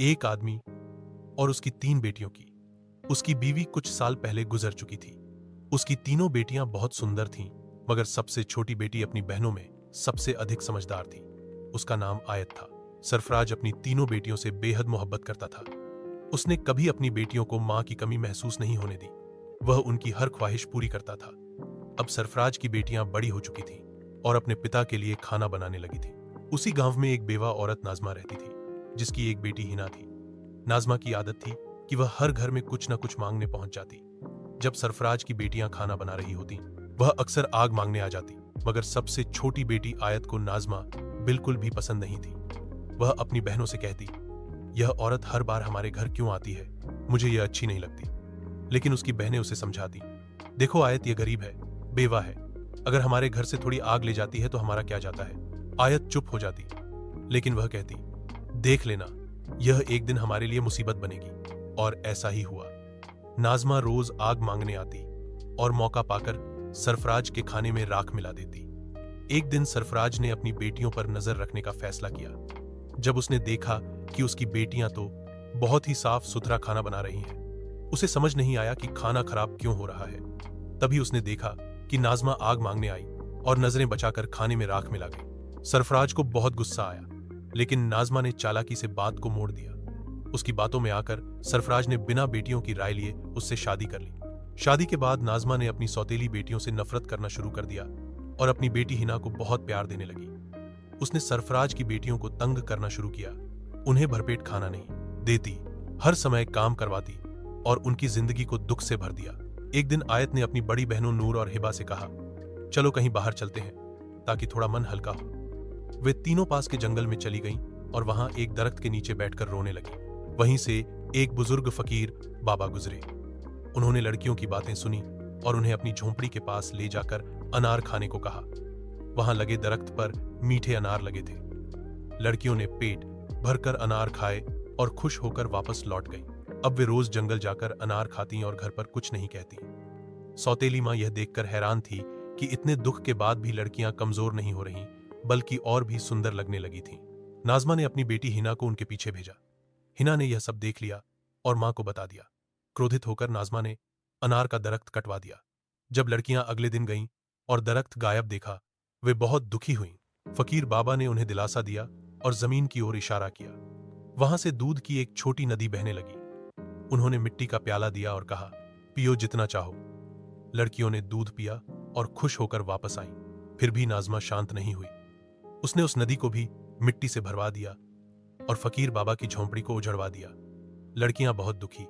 एक आदमी और उसकी 3 बेटियों की। उसकी बीवी कुछ साल पहले गुजर चुकी थी। उसकी तीनों बेटियां बहुत सुंदर थीं, मगर सबसे छोटी बेटी अपनी बहनों में सबसे अधिक समझदार थी। उसका नाम आयत था। सरफराज अपनी तीनों बेटियों से बेहद मोहब्बत करता था। उसने कभी अपनी बेटियों को मां की कमी महसूस नहीं होने दी। वह उनकी हर ख्वाहिश पूरी करता था। अब सरफराज की बेटियां बड़ी हो चुकी थीं और अपने पिता के लिए खाना बनाने लगी थी। उसी गांव में एक बेवा औरत नाजमा रहती थी, जिसकी एक बेटी हिना थी। नाजमा की आदत थी कि वह हर घर में कुछ न कुछ मांगने पहुंच जाती। जब सरफराज की बेटियां खाना बना रही होती, वह अक्सर आग मांगने आ जाती, मगर सबसे छोटी बेटी आयत को नाजमा बिल्कुल भी पसंद नहीं थी। वह अपनी बहनों से कहती, यह औरत हर बार हमारे घर क्यों आती है, मुझे यह अच्छी नहीं लगती। लेकिन उसकी बहनें उसे समझाती, देखो आयत, ये गरीब है, बेवा है, अगर हमारे घर से थोड़ी आग ले जाती है तो हमारा क्या जाता है। आयत चुप हो जाती, लेकिन वह कहती, देख लेना, यह एक दिन हमारे लिए मुसीबत बनेगी। और ऐसा ही हुआ। नाजमा रोज आग मांगने आती और मौका पाकर सरफराज के खाने में राख मिला देती। एक दिन सरफराज ने अपनी बेटियों पर नजर रखने का फैसला किया। जब उसने देखा कि उसकी बेटियां तो बहुत ही साफ सुथरा खाना बना रही हैं, उसे समझ नहीं आया कि खाना खराब क्यों हो रहा है। तभी उसने देखा कि नाजमा आग मांगने आई और नजरें बचाकर खाने में राख मिला गई। सरफराज को बहुत गुस्सा आया, लेकिन नाजमा ने चालाकी से बात को मोड़ दिया। उसकी बातों में आकर सरफराज ने बिना बेटियों की राय लिए उससे शादी कर ली। शादी के बाद नाजमा ने अपनी सौतेली बेटियों से नफरत करना शुरू कर दिया और अपनी बेटी हिना को बहुत प्यार देने लगी। उसने सरफराज की बेटियों को तंग करना शुरू किया, उन्हें भरपेट खाना नहीं देती, हर समय काम करवाती और उनकी जिंदगी को दुख से भर दिया। एक दिन आयत ने अपनी बड़ी बहनों नूर और हिबा से कहा, चलो कहीं बाहर चलते हैं ताकि थोड़ा मन हल्का हो। वे तीनों पास के जंगल में चली गईं और वहां एक दरख्त के नीचे बैठकर रोने लगी। वहीं से एक बुजुर्ग फकीर बाबा गुजरे। उन्होंने लड़कियों की बातें सुनी और उन्हें अपनी झोंपड़ी के पास ले जाकर अनार खाने को कहा। वहां लगे दरख्त पर मीठे अनार लगे थे। लड़कियों ने पेट भरकर अनार खाए और खुश होकर वापस लौट गईं। अब वे रोज जंगल जाकर अनार खाती और घर पर कुछ नहीं कहती। सौतेली मां यह देखकर हैरान थी कि इतने दुख के बाद भी लड़कियां कमजोर नहीं हो रहीं, बल्कि और भी सुंदर लगने लगी थीं। नाजमा ने अपनी बेटी हिना को उनके पीछे भेजा। हिना ने यह सब देख लिया और मां को बता दिया। क्रोधित होकर नाजमा ने अनार का दरख्त कटवा दिया। जब लड़कियां अगले दिन गईं और दरख्त गायब देखा, वे बहुत दुखी हुईं। फकीर बाबा ने उन्हें दिलासा दिया और जमीन की ओर इशारा किया। वहां से दूध की एक छोटी नदी बहने लगी। उन्होंने मिट्टी का प्याला दिया और कहा, पियो जितना चाहो। लड़कियों ने दूध पिया और खुश होकर वापस आईं। फिर भी नाजमा शांत नहीं हुई। उसने उस नदी को भी मिट्टी से भरवा दिया और फकीर बाबा की झोंपड़ी को उजड़वा दिया। लड़कियां बहुत दुखी